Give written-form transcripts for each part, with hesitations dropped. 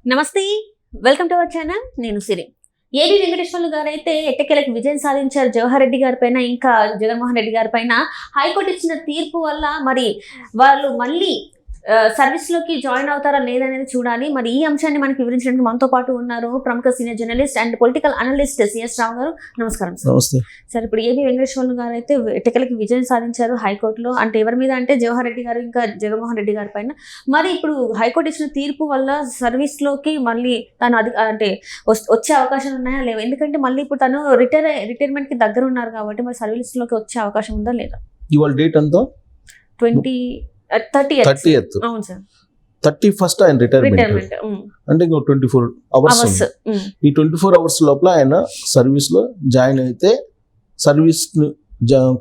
నమస్తే, welcome to our channel. నేను సిరి. AB Venkateswarlu గారు అయితే ఎట్టకేలకు విజయం సాధించారు జవహర్ రెడ్డి గారి పైన, ఇంకా జగన్మోహన్ రెడ్డి గారి పైన. హైకోర్టు ఇచ్చిన తీర్పు వల్ల మరి వాళ్ళు మళ్ళీ సర్వీస్ లోకి జాయిన్ అవుతారా లేదనేది చూడాలి. మరి ఈ అంశాన్ని మనకి వివరించడానికి మనతో పాటు ఉన్నారు ప్రముఖ senior journalist and political analyst CS Rao గారు. నమస్కారం సార్. నమస్తే సార్, ఇప్పుడు ఏబి వెంకటేశ్వర్లు గారు అయితే ఎట్టకేలకు విజయం సాధించారు హైకోర్టులో. అంటే ఎవరి మీద అంటే జవహర్ రెడ్డి గారు ఇంకా జగన్మోహన్ రెడ్డి గారి పైన. మరి ఇప్పుడు హైకోర్టు ఇచ్చిన తీర్పు వల్ల సర్వీస్ లోకి మళ్ళీ తను అంటే వచ్చే అవకాశాలు ఉన్నాయా లేవా? ఎందుకంటే మళ్ళీ ఇప్పుడు తను రిటైర్మెంట్ కి దగ్గర ఉన్నారు కాబట్టి మరి సర్వీస్ లోకి వచ్చే అవకాశం ఉందా లేదా? ఇవాళ డేట్ అంతా 30th. అవును సార్. 31st ఆయన రిటైర్మెంట్ అంటే ఇంకో 24 అవర్స్. ఈ 24 అవర్స్ లోపల ఆయన సర్వీస్ లో జాయిన్ అయితే సర్వీస్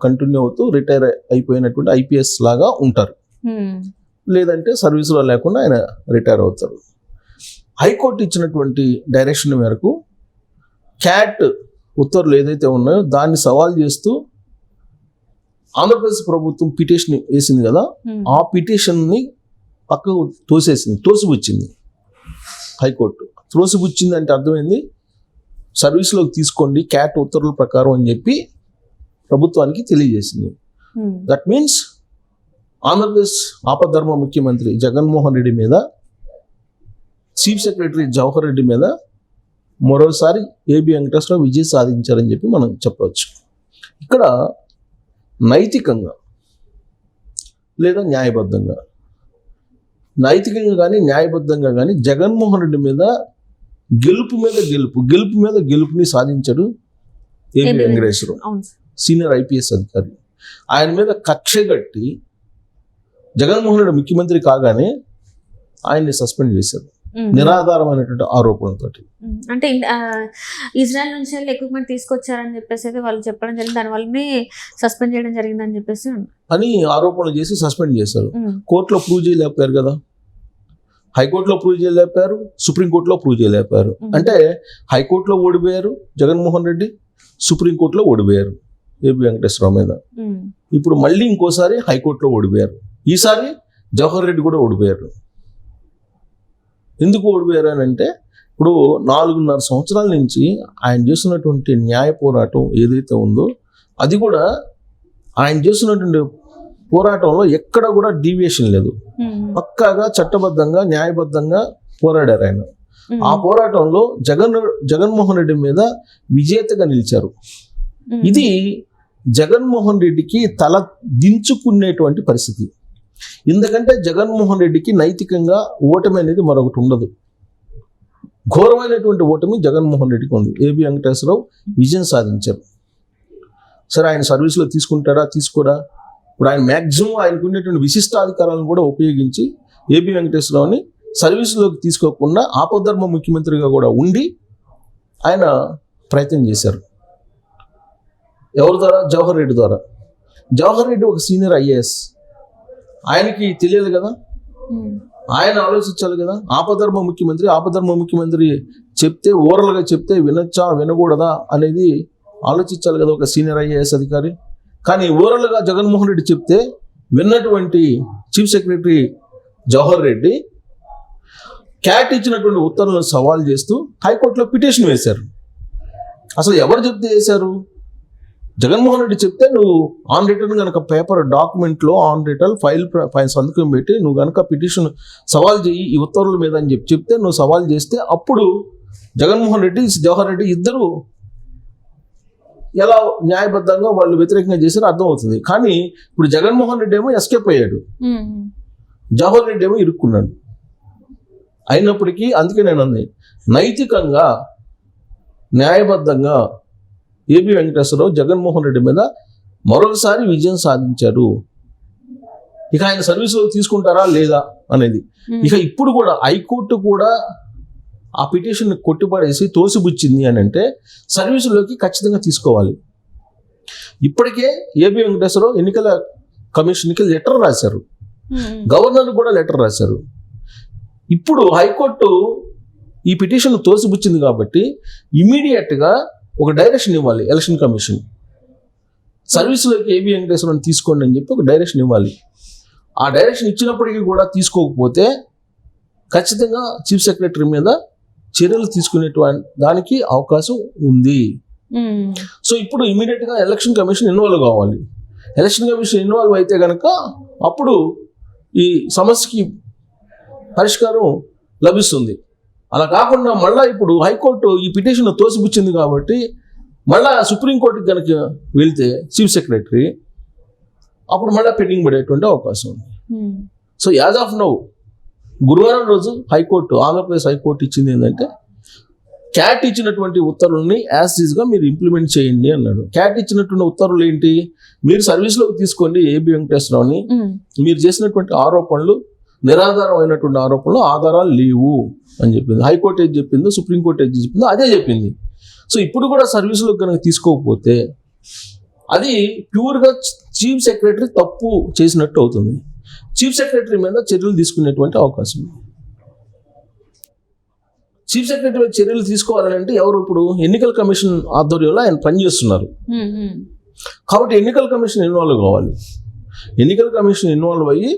కంటిన్యూ అవుతూ రిటైర్ అయిపోయినటువంటి ఐపీఎస్ లాగా ఉంటారు. లేదంటే సర్వీస్ లో లేకుండా ఆయన రిటైర్ అవుతారు. హైకోర్టు ఇచ్చినటువంటి డైరెక్షన్ మేరకు క్యాట్ ఉత్తర్వులు ఏదైతే ఉన్నాయో దాన్ని సవాల్ చేస్తూ ఆంధ్రప్రదేశ్ ప్రభుత్వం పిటిషన్ వేసింది కదా, ఆ పిటిషన్ ని పక్కకు తోసిపుచ్చింది హైకోర్టు. తోసిపుచ్చింది అంటే అర్థమైంది సర్వీస్లోకి తీసుకోండి క్యాట్ ఉత్తర్వుల ప్రకారం అని చెప్పి ప్రభుత్వానికి తెలియజేసింది. దట్ మీన్స్ ఆంధ్రప్రదేశ్ ఆపద్ధర్మ ముఖ్యమంత్రి జగన్మోహన్ రెడ్డి మీద, చీఫ్ సెక్రటరీ జవహర్ రెడ్డి మీద మరోసారి ఏబి వెంకటేశ్వరరావు విజయం సాధించారని చెప్పి మనం చెప్పవచ్చు. ఇక్కడ నైతికంగా లేదా న్యాయబద్ధంగా, నైతికంగా కానీ న్యాయబద్ధంగా కానీ జగన్మోహన్ రెడ్డి మీద గెలుపుని సాధించాడు ఏబి వెంకటేశ్వరరావు, సీనియర్ ఐపీఎస్ అధికారి. ఆయన మీద కక్ష కట్టి జగన్మోహన్ రెడ్డి ముఖ్యమంత్రి కాగానే ఆయన్ని సస్పెండ్ చేశారు నిరాధారమైనటువంటి ఆరోపణలతోటి. అంటే ఇజ్రాయెల్ నుంచి ఎక్విప్మెంట్ తీసుకొచ్చారని చెప్పేసి అయితే వాళ్ళు చెప్పడం జరిగింది, దానివల్లనే సస్పెండ్ చేయడం జరిగిందని చెప్పేసి అని ఆరోపణలు చేసి సస్పెండ్ చేశారు. కోర్టులో ప్రూవ్ చేయలేకపోయారు కదా, హైకోర్టులో ప్రూవ్ చేయలేకపోయారు, సుప్రీంకోర్టులో ప్రూవ్ చేయలేకపోయారు. అంటే హైకోర్టులో ఓడిపోయారు జగన్మోహన్ రెడ్డి, సుప్రీంకోర్టులో ఓడిపోయారు ఏబి వెంకటేశ్వరరావు మీద. ఇప్పుడు మళ్ళీ ఇంకోసారి హైకోర్టులో ఓడిపోయారు. ఈసారి జవహర్ రెడ్డి కూడా ఓడిపోయారు. ఎందుకు ఓడిపోయారు అని అంటే, ఇప్పుడు 4.5 సంవత్సరాల నుంచి ఆయన చేస్తున్నటువంటి న్యాయ పోరాటం ఏదైతే ఉందో అది కూడా ఆయన చేస్తున్నటువంటి పోరాటంలో ఎక్కడ కూడా డీవియేషన్ లేదు. పక్కాగా చట్టబద్ధంగా న్యాయబద్ధంగా పోరాడారు ఆయన. ఆ పోరాటంలో జగన్మోహన్ రెడ్డి మీద విజేతగా నిలిచారు. ఇది జగన్మోహన్ రెడ్డికి తల దించుకునేటువంటి పరిస్థితి. ఎందుకంటే జగన్మోహన్ రెడ్డికి నైతికంగా ఓటమి అనేది మరొకటి ఉండదు. ఘోరమైనటువంటి ఓటమి జగన్మోహన్ రెడ్డికి ఉంది. ఏబి వెంకటేశ్వరరావు విజయం సాధించారు. సరే, ఆయన సర్వీస్లో తీసుకుంటాడా తీసుకోడా, ఇప్పుడు ఆయన మ్యాక్సిమం ఆయనకు ఉండేటువంటి విశిష్టాధికారాలను కూడా ఉపయోగించి ఏబి వెంకటేశ్వరరావుని సర్వీస్లోకి తీసుకోకుండా ఆపద్ధర్మ ముఖ్యమంత్రిగా కూడా ఉండి ఆయన ప్రయత్నం చేశారు. ఎవరి ద్వారా? జవహర్ రెడ్డి ద్వారా. జవహర్ రెడ్డి ఒక సీనియర్ ఐఏఎస్, ఆయనకి తెలియదు కదా, ఆయన ఆలోచించాలి కదా. ఆపద్ధర్మ ముఖ్యమంత్రి చెప్తే ఓరల్గా చెప్తే వినొచ్చా వినకూడదా అనేది ఆలోచించాలి కదా ఒక సీనియర్ ఐఏఎస్ అధికారి. కానీ ఓరల్గా జగన్మోహన్ రెడ్డి చెప్తే విన్నటువంటి chief secretary Jawahar Reddy cat ఇచ్చినటువంటి ఉత్తర్వులను సవాల్ చేస్తూ హైకోర్టులో పిటిషన్ వేశారు. అసలు ఎవరు చెప్తే వేశారు? జగన్మోహన్ రెడ్డి చెప్తే నువ్వు ఆన్ రిటర్న్ కనుక పేపర్ డాక్యుమెంట్లో ఆన్ రిటర్న్ ఫైల్ సంతకం పెట్టి నువ్వు కనుక పిటిషన్ సవాల్ చేయి ఈ ఉత్తర్వుల మీద అని చెప్తే నువ్వు సవాల్ చేస్తే అప్పుడు జగన్మోహన్ రెడ్డి జవహర్ రెడ్డి ఇద్దరు ఎలా న్యాయబద్ధంగా వాళ్ళు వ్యతిరేకంగా చేశారో అర్థమవుతుంది. కానీ ఇప్పుడు జగన్మోహన్ రెడ్డి ఏమో ఎస్కేప్ అయ్యాడు, జవహర్ రెడ్డి ఏమో ఇరుక్కున్నాడు. అయినప్పటికీ అందుకే నేను అంది, నైతికంగా న్యాయబద్ధంగా ఏబి వెంకటేశ్వరరావు జగన్మోహన్ రెడ్డి మీద మరొకసారి విజయం సాధించారు. ఇక ఆయన సర్వీస్లో తీసుకుంటారా లేదా అనేది. ఇక ఇప్పుడు కూడా హైకోర్టు కూడా ఆ పిటిషన్ కొట్టిపడేసి తోసిపుచ్చింది అని అంటే సర్వీసులోకి ఖచ్చితంగా తీసుకోవాలి. ఇప్పటికే ఏబి వెంకటేశ్వరరావు ఎన్నికల కమిషన్కి లెటర్ రాశారు, గవర్నర్ కూడా లెటర్ రాశారు. ఇప్పుడు హైకోర్టు ఈ పిటిషన్ తోసిపుచ్చింది కాబట్టి ఇమీడియట్గా ఒక డైరెక్షన్ ఇవ్వాలి ఎలక్షన్ కమిషన్. సర్వీసులోకి ఏబి వెంకటేశ్వరరావుని తీసుకోండి అని చెప్పి ఒక డైరెక్షన్ ఇవ్వాలి. ఆ డైరెక్షన్ ఇచ్చినప్పటికీ కూడా తీసుకోకపోతే ఖచ్చితంగా చీఫ్ సెక్రటరీ మీద చర్యలు తీసుకునేటువంటి దానికి అవకాశం ఉంది. సో ఇప్పుడు ఇమీడియట్ గా ఎలక్షన్ కమిషన్ ఇన్వాల్వ్ కావాలి. ఎలక్షన్ కమిషన్ ఇన్వాల్వ్ అయితే కనుక అప్పుడు ఈ సమస్యకి పరిష్కారం లభిస్తుంది. అలా కాకుండా మళ్ళీ ఇప్పుడు హైకోర్టు ఈ పిటిషన్ తోసిపుచ్చింది కాబట్టి మళ్ళా సుప్రీంకోర్టుకి కనుక వెళ్తే చీఫ్ సెక్రటరీ అప్పుడు మళ్ళీ పెండింగ్ పడేటువంటి అవకాశం ఉంది. సో యాజ్ ఆఫ్ నౌ గురువారం రోజు హైకోర్టు, ఆంధ్రప్రదేశ్ హైకోర్టు ఇచ్చింది ఏంటంటే క్యాట్ ఇచ్చినటువంటి ఉత్తర్వుల్ని యాజ్ ఈజ్గా మీరు ఇంప్లిమెంట్ చేయండి అన్నాడు. క్యాట్ ఇచ్చినటువంటి ఉత్తర్వులు ఏంటి? మీరు సర్వీస్లోకి తీసుకోండి ఏబి వెంకటేశ్వరరావుని, మీరు చేసినటువంటి ఆరోపణలు నిరాధారమైనటువంటి ఆరోపణలు, ఆధారాలు లేవు అని చెప్పింది. హైకోర్టు ఏది చెప్పిందో, సుప్రీంకోర్టు ఏది చెప్పిందో అదే చెప్పింది. సో ఇప్పుడు కూడా సర్వీసులోకి కనుక తీసుకోకపోతే అది ప్యూర్గా చీఫ్ సెక్రటరీ తప్పు చేసినట్టు అవుతుంది. చీఫ్ సెక్రటరీ మీద చర్యలు తీసుకునేటువంటి అవకాశం ఉంది. చీఫ్ సెక్రటరీ మీద చర్యలు తీసుకోవాలంటే ఎవరు? ఇప్పుడు ఎన్నికల కమిషన్ ఆధ్వర్యంలో ఆయన పనిచేస్తున్నారు కాబట్టి ఎన్నికల కమిషన్ ఇన్వాల్వ్ కావాలి. ఎన్నికల కమిషన్ ఇన్వాల్వ్ అయ్యి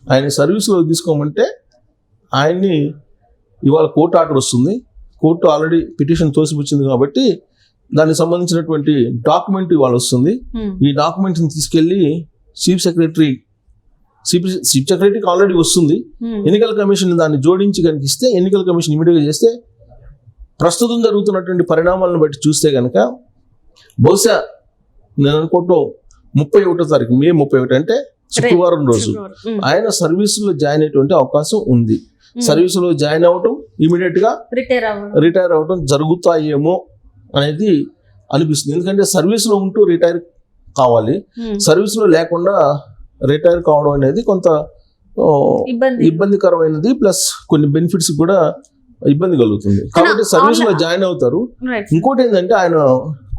ఆయన సర్వీస్లో తీసుకోమంటే ఆయన్ని ఇవాళ కోర్టు ఆర్డర్ వస్తుంది. కోర్టు ఆల్రెడీ పిటిషన్ తోసిపుచ్చింది కాబట్టి దానికి సంబంధించినటువంటి డాక్యుమెంట్ ఇవాళ వస్తుంది. ఈ డాక్యుమెంట్ని తీసుకెళ్లి చీఫ్ సెక్రటరీకి ఆల్రెడీ వస్తుంది. ఎన్నికల కమిషన్ దాన్ని జోడించి కనుక ఇస్తే, ఎన్నికల కమిషన్ ఇమీడియట్గా చేస్తే, ప్రస్తుతం జరుగుతున్నటువంటి పరిణామాలను బట్టి చూస్తే కనుక బహుశా నేను అనుకోవటం 31వ తారీఖు మే 31 అంటే శుక్రవారం రోజు ఆయన సర్వీసులో జాయిన్ అయ్యేటువంటి అవకాశం ఉంది. సర్వీసులో జాయిన్ అవ్వటం, ఇమీడియట్ గా రిటైర్ అవ్వటం జరుగుతాయేమో అనేది అనిపిస్తుంది. ఎందుకంటే సర్వీస్లో ఉంటూ రిటైర్ కావాలి, సర్వీస్లో లేకుండా రిటైర్ కావడం అనేది కొంత ఇబ్బందికరమైనది, ప్లస్ కొన్ని బెనిఫిట్స్ కూడా ఇబ్బంది కలుగుతుంది. కాబట్టి సర్వీస్లో జాయిన్ అవుతారు. ఇంకోటి ఏంటంటే ఆయన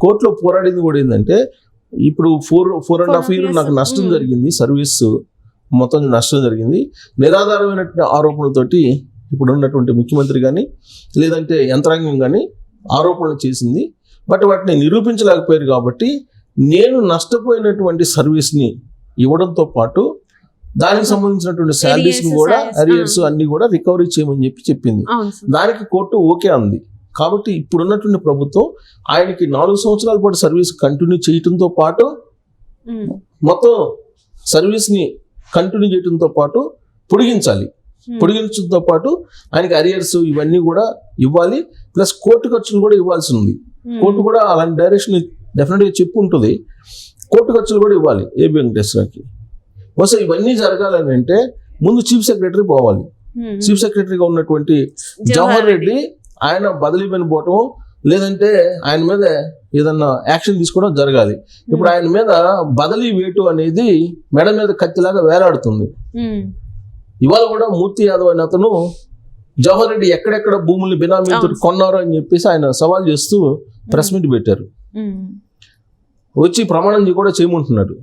కోర్టులో పోరాడింది కూడా ఏంటంటే, ఇప్పుడు 4.5 years నాకు నష్టం జరిగింది, సర్వీస్ మొత్తం నష్టం జరిగింది, నిరాధారమైనటువంటి ఆరోపణలతోటి ఇప్పుడు ఉన్నటువంటి ముఖ్యమంత్రి కానీ లేదంటే యంత్రాంగం కానీ ఆరోపణలు చేసింది. బట్ వాటిని నిరూపించలేకపోయారు కాబట్టి నేను నష్టపోయినటువంటి సర్వీస్ని ఇవ్వడంతో పాటు దానికి సంబంధించినటువంటి శాలరీస్ని కూడా, అరియర్స్ అన్ని కూడా రికవరీ చేయమని చెప్పింది. దానికి కోర్టు ఓకే అంది. కాబట్టి ఇప్పుడున్నటువంటి ప్రభుత్వం ఆయనకి 4 సంవత్సరాల పాటు సర్వీస్ కంటిన్యూ చేయడంతో పాటు, మొత్తం సర్వీస్ని కంటిన్యూ చేయడంతో పాటు పొడిగించాలి. పొడిగించడంతో పాటు ఆయనకి అరియర్స్ ఇవన్నీ కూడా ఇవ్వాలి, ప్లస్ కోర్టు ఖర్చులు కూడా ఇవ్వాల్సి ఉంది. కోర్టు కూడా అలాంటి డైరెక్షన్ డెఫినెట్గా చెప్పు ఉంటుంది. కోర్టు ఖర్చులు కూడా ఇవ్వాలి ఏబి వెంకటేశ్వరకి. బహుశా ఇవన్నీ జరగాలని అంటే ముందు చీఫ్ సెక్రటరీ పోవాలి. చీఫ్ సెక్రటరీగా ఉన్నటువంటి జవహర్ రెడ్డి ఆయన బదిలీ పోవటం, లేదంటే ఆయన మీద ఏదన్నా యాక్షన్ తీసుకోవడం జరగాలి. ఇప్పుడు ఆయన మీద బదిలీ వేటు అనేది మెడ మీద కత్తిలాగా వేలాడుతుంది. ఇవాళ కూడా మూర్తి యాదవ్ అనే అతను జవహర్ రెడ్డి ఎక్కడెక్కడ భూముల్ని బినామీలతో కొన్నారు అని చెప్పేసి ఆయన సవాల్ చేస్తూ ప్రెస్ మీట్ పెట్టారు. వచ్చి ప్రమాణం కూడా చేయమంటున్నాడు.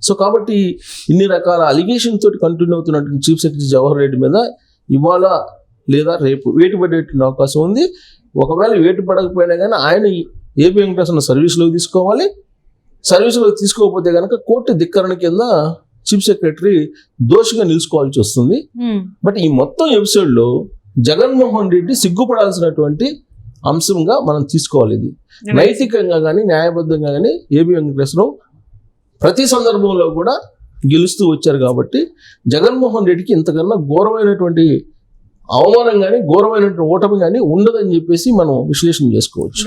సో కాబట్టి ఇన్ని రకాల అలిగేషన్ తోటి కంటిన్యూ అవుతున్నటువంటి చీఫ్ సెక్రటరీ జవహర్ రెడ్డి మీద ఇవాళ లేదా రేపు వేటు పడేటువంటి అవకాశం ఉంది. ఒకవేళ వేటు పడకపోయినా కానీ ఆయన ఏబి వెంకటేశ్వర సర్వీస్లోకి తీసుకోవాలి. సర్వీస్లోకి తీసుకోకపోతే కనుక కోర్టు ధిక్కరణ కింద చీఫ్ సెక్రటరీ దోషిగా నిలుచుకోవాల్సి వస్తుంది. బట్ ఈ మొత్తం ఎపిసోడ్లో జగన్మోహన్ రెడ్డి సిగ్గుపడాల్సినటువంటి అంశంగా మనం తీసుకోవాలి. ఇది నైతికంగా కానీ న్యాయబద్ధంగా కానీ ఏబి వెంకటేశ్వరరావు ప్రతి సందర్భంలో కూడా గెలుస్తూ వచ్చారు కాబట్టి జగన్మోహన్ రెడ్డికి ఇంతకన్నా ఘోరమైనటువంటి అవమానం కానీ ఘోరమైనటువంటి ఓటమి కానీ ఉండదని చెప్పేసి మనం విశ్లేషణ చేసుకోవచ్చు.